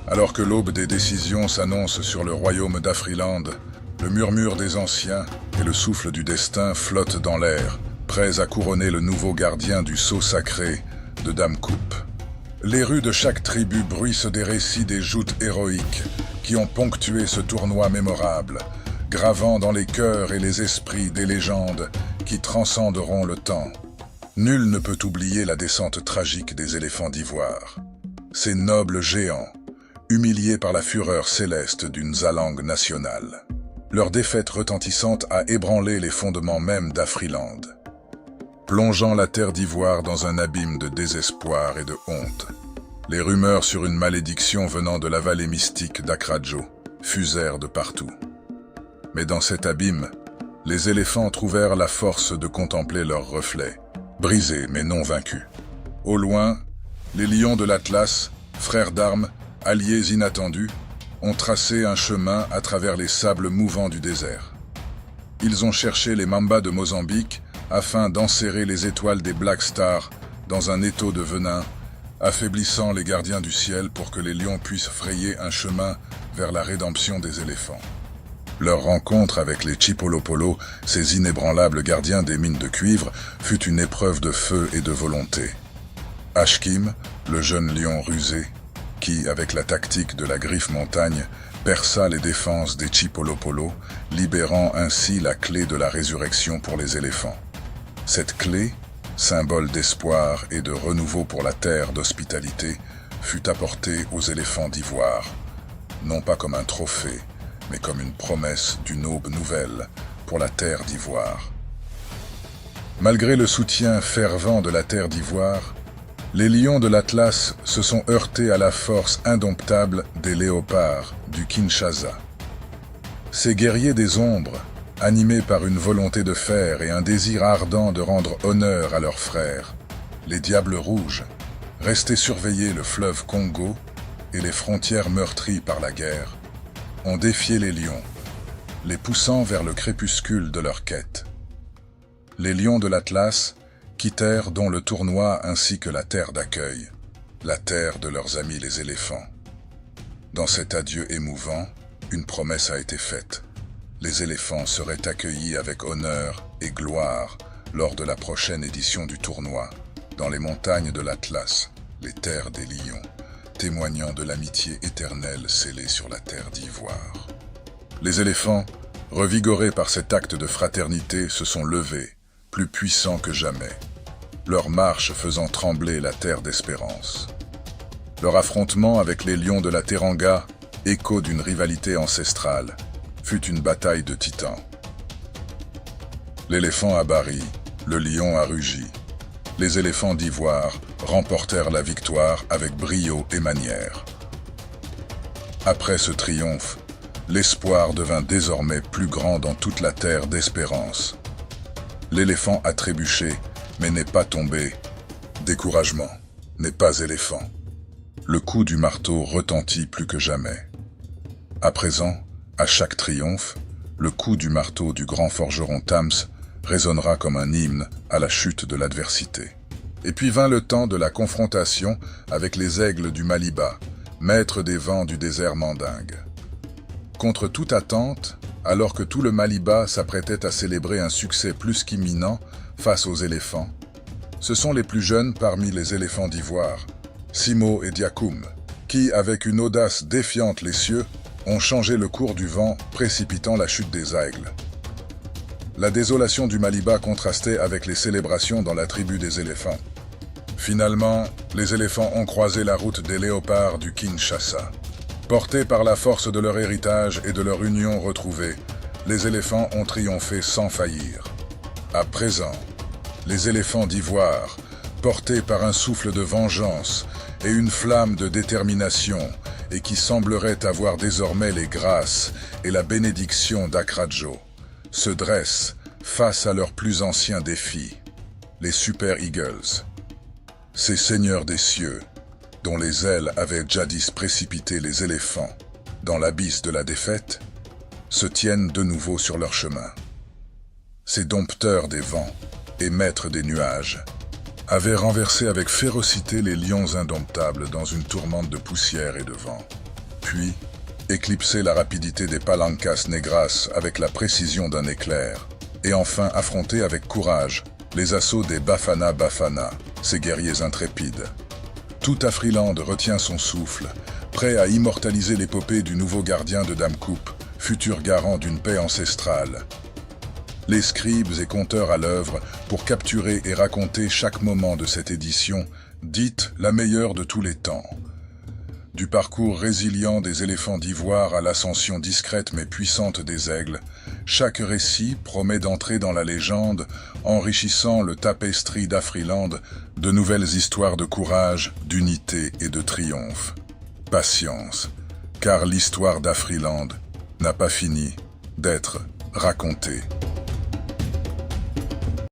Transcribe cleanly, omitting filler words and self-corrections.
Alors que l'aube des décisions s'annonce sur le royaume d'Afriland, le murmure des anciens et le souffle du destin flottent dans l'air, prêts à couronner le nouveau gardien du sceau sacré de Dame Coupe. Les rues de chaque tribu bruissent des récits des joutes héroïques qui ont ponctué ce tournoi mémorable, gravant dans les cœurs et les esprits des légendes qui transcenderont le temps. Nul ne peut oublier la descente tragique des éléphants d'ivoire. Ces nobles géants, humiliés par la fureur céleste d'une Zalang nationale. Leur défaite retentissante a ébranlé les fondements même d'Afriland, plongeant la terre d'ivoire dans un abîme de désespoir et de honte. Les rumeurs sur une malédiction venant de la vallée mystique d'Akradjo fusèrent de partout. Mais dans cet abîme, les éléphants trouvèrent la force de contempler leurs reflets, brisés mais non vaincus. Au loin, les lions de l'Atlas, frères d'armes, alliés inattendus, ont tracé un chemin à travers les sables mouvants du désert. Ils ont cherché les mambas de Mozambique afin d'enserrer les étoiles des Black Stars dans un étau de venin, affaiblissant les gardiens du ciel pour que les lions puissent frayer un chemin vers la rédemption des éléphants. Leur rencontre avec les Chipolopolo, ces inébranlables gardiens des mines de cuivre, fut une épreuve de feu et de volonté. Ashkim, le jeune lion rusé, qui, avec la tactique de la griffe montagne, perça les défenses des Chipolopolo, libérant ainsi la clé de la résurrection pour les éléphants. Cette clé, symbole d'espoir et de renouveau pour la terre d'hospitalité, fut apportée aux éléphants d'ivoire, non pas comme un trophée, mais comme une promesse d'une aube nouvelle pour la terre d'ivoire. Malgré le soutien fervent de la terre d'ivoire, les lions de l'Atlas se sont heurtés à la force indomptable des léopards du Kinshasa. Ces guerriers des ombres, animés par une volonté de fer et un désir ardent de rendre honneur à leurs frères, les Diables Rouges, restés surveiller le fleuve Congo et les frontières meurtries par la guerre, ont défié les lions, les poussant vers le crépuscule de leur quête. Les lions de l'Atlas quittèrent donc le tournoi ainsi que la terre d'accueil, la terre de leurs amis les éléphants. Dans cet adieu émouvant, une promesse a été faite. Les éléphants seraient accueillis avec honneur et gloire lors de la prochaine édition du tournoi, dans les montagnes de l'Atlas, les terres des lions, témoignant de l'amitié éternelle scellée sur la terre d'ivoire. Les éléphants, revigorés par cet acte de fraternité, se sont levés, plus puissants que jamais, leur marche faisant trembler la terre d'espérance. Leur affrontement avec les lions de la Teranga, écho d'une rivalité ancestrale, fut une bataille de titans. L'éléphant a bâri, le lion a rugi. Les éléphants d'ivoire remportèrent la victoire avec brio et manière. Après ce triomphe, l'espoir devint désormais plus grand dans toute la terre d'espérance. L'éléphant a trébuché, mais n'est pas tombé. Découragement n'est pas éléphant. Le coup du marteau retentit plus que jamais. À présent, à chaque triomphe, le coup du marteau du grand forgeron Tams résonnera comme un hymne à la chute de l'adversité. Et puis vint le temps de la confrontation avec les aigles du Maliba, maîtres des vents du désert mandingue. Contre toute attente, alors que tout le Maliba s'apprêtait à célébrer un succès plus qu'imminent face aux éléphants, ce sont les plus jeunes parmi les éléphants d'ivoire, Simo et Diakoum, qui, avec une audace défiante les cieux, ont changé le cours du vent, précipitant la chute des aigles. La désolation du Maliba contrastait avec les célébrations dans la tribu des éléphants. Finalement, les éléphants ont croisé la route des léopards du Kinshasa. Portés par la force de leur héritage et de leur union retrouvée, les éléphants ont triomphé sans faillir. À présent, les éléphants d'ivoire, portés par un souffle de vengeance et une flamme de détermination, et qui sembleraient avoir désormais les grâces et la bénédiction d'Akradjo, se dressent face à leurs plus anciens défis, les Super Eagles. Ces seigneurs des cieux, dont les ailes avaient jadis précipité les éléphants dans l'abysse de la défaite, se tiennent de nouveau sur leur chemin. Ces dompteurs des vents et maîtres des nuages avaient renversé avec férocité les lions indomptables dans une tourmente de poussière et de vent. puis éclipser la rapidité des Palancas Negras avec la précision d'un éclair, et enfin affronter avec courage les assauts des Bafana Bafana, ces guerriers intrépides. Tout Afriland retient son souffle, prêt à immortaliser l'épopée du nouveau gardien de Dame Coupe, futur garant d'une paix ancestrale. Les scribes et conteurs à l'œuvre pour capturer et raconter chaque moment de cette édition, dite la meilleure de tous les temps. Du parcours résilient des éléphants d'ivoire à l'ascension discrète mais puissante des aigles, chaque récit promet d'entrer dans la légende, enrichissant le tapestry d'Afriland de nouvelles histoires de courage, d'unité et de triomphe. Patience, car l'histoire d'Afriland n'a pas fini d'être racontée.